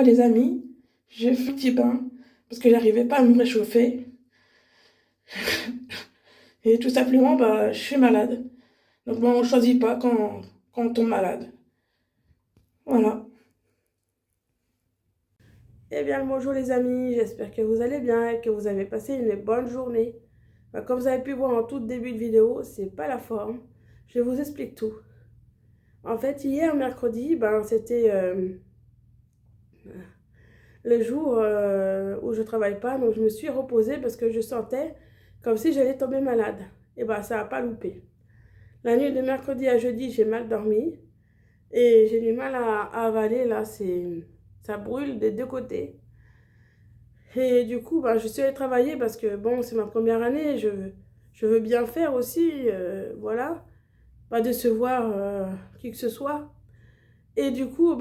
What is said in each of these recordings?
les amis, j'ai fait un petit bain parce que j'arrivais pas à me réchauffer et tout simplement je suis malade. Donc on choisit pas quand on tombe malade. Voilà. Eh bien bonjour les amis, j'espère que vous allez bien et que vous avez passé une bonne journée. Comme vous avez pu voir en tout début de vidéo, c'est pas la forme. Je vous explique tout. En fait, hier mercredi, c'était le jour où je travaille pas, donc je me suis reposée parce que je sentais comme si j'allais tomber malade. Et ça n'a pas loupé. La nuit de mercredi à jeudi, j'ai mal dormi et j'ai du mal à avaler là, ça brûle des deux côtés. Et du coup, je suis allée travailler parce que bon, c'est ma première année, je veux bien faire aussi, voilà, pas décevoir qui que ce soit. Et du coup,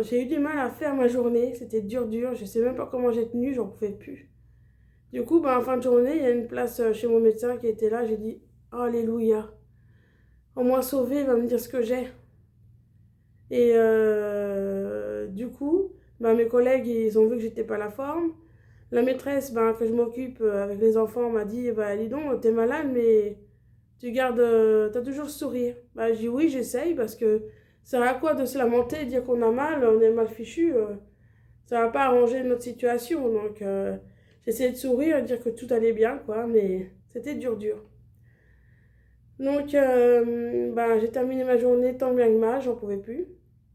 j'ai eu du mal à faire ma journée, c'était dur, je sais même pas comment j'ai tenu, j'en pouvais plus. Du coup, en fin de journée, il y a une place chez mon médecin qui était là, j'ai dit, Alléluia, au moins sauvé, il va me dire ce que j'ai. Et du coup, mes collègues, ils ont vu que j'étais pas à la forme. La maîtresse que je m'occupe avec les enfants m'a dit, dis donc, t'es malade, mais tu gardes, t'as toujours le sourire. J'ai dit oui, j'essaye parce que ça sert à quoi de se lamenter et dire qu'on a mal, on est mal fichu. Ça va pas arranger notre situation. Donc j'essayais de sourire et de dire que tout allait bien, quoi, mais c'était dur. Donc j'ai terminé ma journée tant bien que mal, j'en pouvais plus.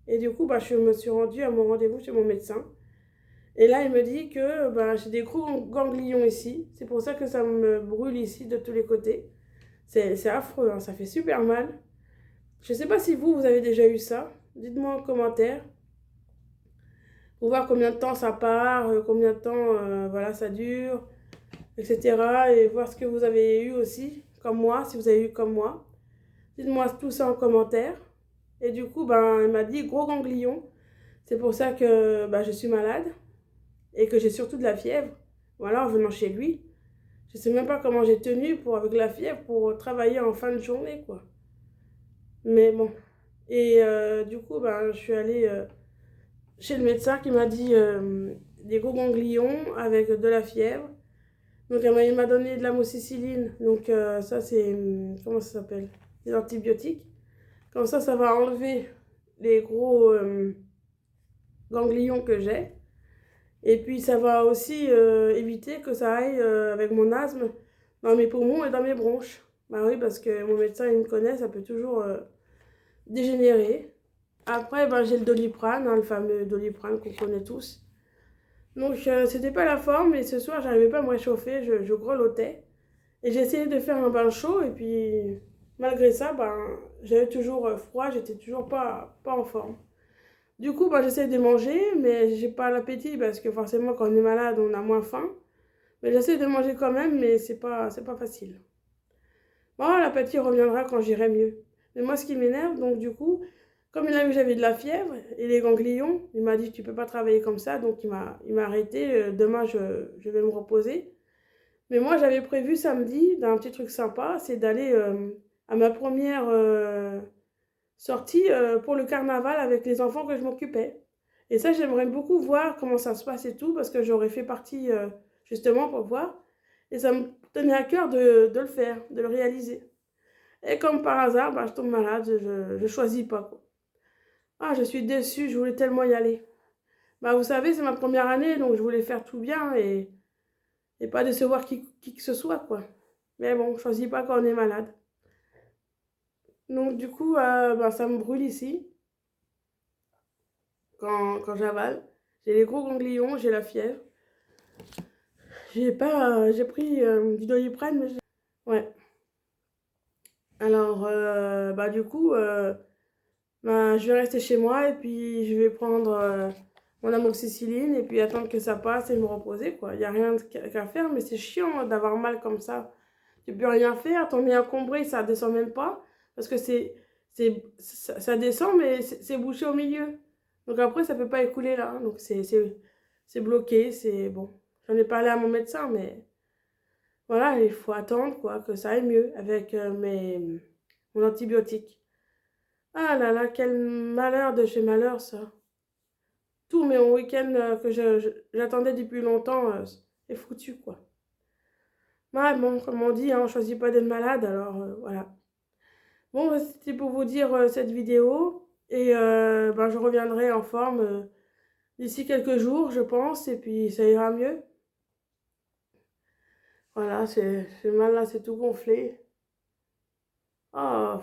Et du coup, je me suis rendue à mon rendez-vous chez mon médecin. Et là, il me dit que j'ai des gros ganglions ici. C'est pour ça que ça me brûle ici de tous les côtés. C'est affreux, hein, ça fait super mal. Je ne sais pas si vous avez déjà eu ça. Dites-moi en commentaire pour voir combien de temps ça part, combien de temps voilà, ça dure, etc. Et voir ce que vous avez eu aussi, comme moi, si vous avez eu comme moi. Dites-moi tout ça en commentaire. Et du coup, il m'a dit gros ganglion. C'est pour ça que je suis malade et que j'ai surtout de la fièvre. Voilà, en venant chez lui. Je sais même pas comment j'ai tenu avec la fièvre pour travailler en fin de journée, quoi. Mais bon. Et du coup, je suis allée chez le médecin qui m'a dit des gros ganglions avec de la fièvre. Donc, il m'a donné de l'amoxicilline. Donc, ça, c'est. Comment ça s'appelle? Des antibiotiques. Comme ça va enlever les gros ganglions que j'ai. Et puis, ça va aussi éviter que ça aille avec mon asthme dans mes poumons et dans mes bronches. Oui, parce que mon médecin, il me connaît, ça peut toujours dégénérer. Après, j'ai le Doliprane, hein, le fameux Doliprane qu'on connaît tous. Donc, c'était pas la forme, et ce soir, j'arrivais pas à me réchauffer, je grelottais. Et j'ai essayé de faire un bain chaud, et puis, malgré ça, j'avais toujours froid, j'étais toujours pas en forme. Du coup, j'essaie de manger, mais j'ai pas l'appétit, parce que forcément, quand on est malade, on a moins faim. Mais j'essaie de manger quand même, mais c'est pas facile. Bon, l'appétit reviendra quand j'irai mieux. Mais moi, ce qui m'énerve, donc du coup, comme il a vu que j'avais de la fièvre et les ganglions, il m'a dit tu peux pas travailler comme ça, donc il m'a arrêté. Demain, je vais me reposer. Mais moi, j'avais prévu samedi, d'un petit truc sympa, c'est d'aller à ma première sortie pour le carnaval avec les enfants que je m'occupais. Et ça, j'aimerais beaucoup voir comment ça se passe et tout, parce que j'aurais fait partie justement pour voir. Et ça me tenait à cœur de le faire, de le réaliser. Et comme par hasard, je tombe malade, je choisis pas, quoi. Ah, je suis déçue, je voulais tellement y aller. Vous savez, c'est ma première année, donc je voulais faire tout bien et pas décevoir qui que ce soit, quoi. Mais bon, je choisis pas quand on est malade. Donc du coup, ça me brûle ici, quand j'avale. J'ai les gros ganglions, j'ai la fièvre. J'ai pris du Doliprane, mais ouais. Alors, du coup, je vais rester chez moi et puis je vais prendre mon amoxicilline et puis attendre que ça passe et me reposer, quoi. Il n'y a rien qu'à faire, mais c'est chiant d'avoir mal comme ça. Tu peux rien faire, ton nez encombré, ça descend même pas parce que ça descend, mais c'est bouché au milieu. Donc après, ça peut pas écouler là, hein. Donc c'est bloqué, c'est bon. J'en ai parlé à mon médecin, mais voilà, il faut attendre, quoi, que ça aille mieux avec mon antibiotique. Ah là là, quel malheur de chez malheur, ça. tout mon week-end que j'attendais depuis longtemps est foutu, quoi. Ouais, bon, comme on dit, hein, on choisit pas d'être malade, alors voilà. Bon, bah, c'était pour vous dire cette vidéo. Et ben, je reviendrai en forme d'ici quelques jours, je pense, et puis ça ira mieux. Voilà, c'est mal là, c'est tout gonflé. Ah,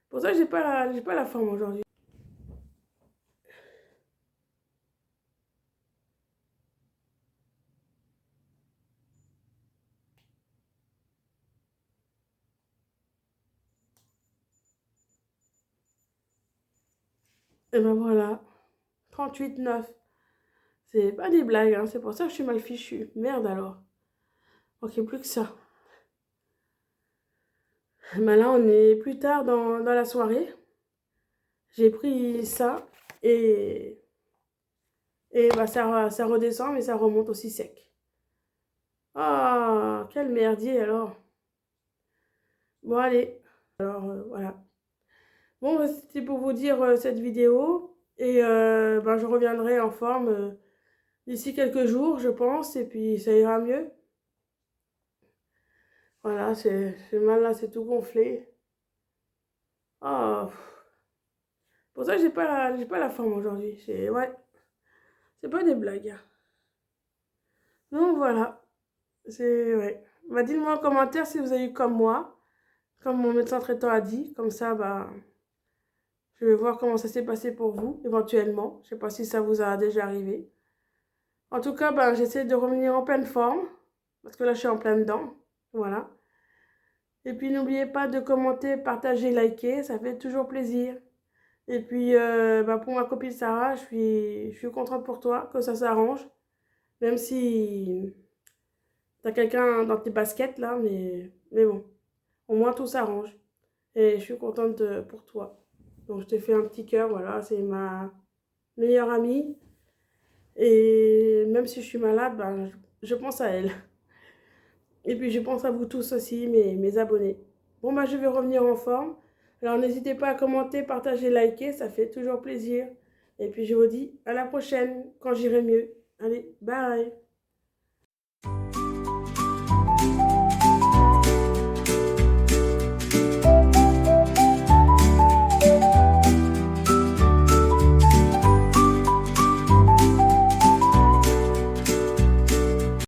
pour ça, j'ai pas la forme aujourd'hui. Et ben voilà, 38,9. C'est pas des blagues, hein, c'est pour ça que je suis mal fichue. Merde alors. Ok, plus que ça. Ben là, on est plus tard dans la soirée. J'ai pris ça et, et bah, ça redescend, mais ça remonte aussi sec. Ah, quel merdier alors. Bon, allez. Alors, voilà. Bon, bah, c'était pour vous dire cette vidéo. Et ben, je reviendrai en forme d'ici quelques jours, je pense. Et puis, ça ira mieux. Voilà, c'est mal là, c'est tout gonflé. Ah, pour ça, j'ai pas la forme aujourd'hui. Ouais, c'est pas des blagues. Donc, voilà. Ouais. Bah, dites-moi en commentaire si vous avez eu comme moi, comme mon médecin traitant a dit. Comme ça, bah, je vais voir comment ça s'est passé pour vous, éventuellement. Je sais pas si ça vous a déjà arrivé. En tout cas, ben, j'essaie de revenir en pleine forme, parce que là, je suis en plein dedans. Voilà. Et puis, n'oubliez pas de commenter, partager, liker, ça fait toujours plaisir. Et puis, ben, pour ma copine Sarah, je suis contente pour toi, que ça s'arrange. Même si t'as quelqu'un dans tes baskets, là, mais bon, au moins tout s'arrange. Et je suis contente pour toi. Donc, je te fais un petit cœur, voilà, c'est ma meilleure amie. Et même si je suis malade, ben, je pense à elle. Et puis je pense à vous tous aussi, mes abonnés. Bon, bah, je vais revenir en forme. Alors n'hésitez pas à commenter, partager, liker, ça fait toujours plaisir. Et puis je vous dis à la prochaine, quand j'irai mieux. Allez, bye!